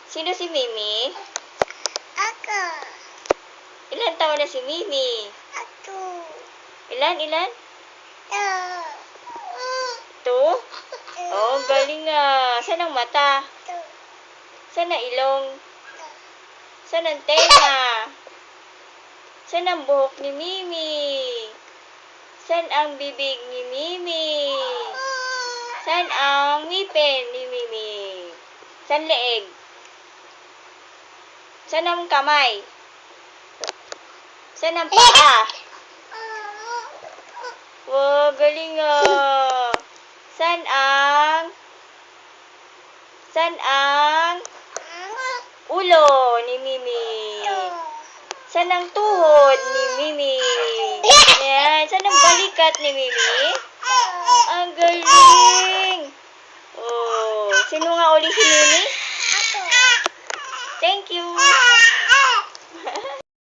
Sino si Mimi? Ako. Ilan taon na si Mimi? Ako. Ilan? Ah. 2? Oh, galing nga. Saan ang mata? Saan ang ilong? Saan ang tenga? Saan ang buhok ni Mimi? Saan ang bibig ni Mimi? Saan ang ngipin ni Mimi? Saan leeg? Saan ang kamay? Saan ang paa? Wow, galing ah. Saan ang ulo ni Mimi? Saan ang tuhod ni Mimi? Yan. Saan ang balikat ni Mimi? Ang galing! Oh, sino nga uli si Mimi? Ako. Thank you!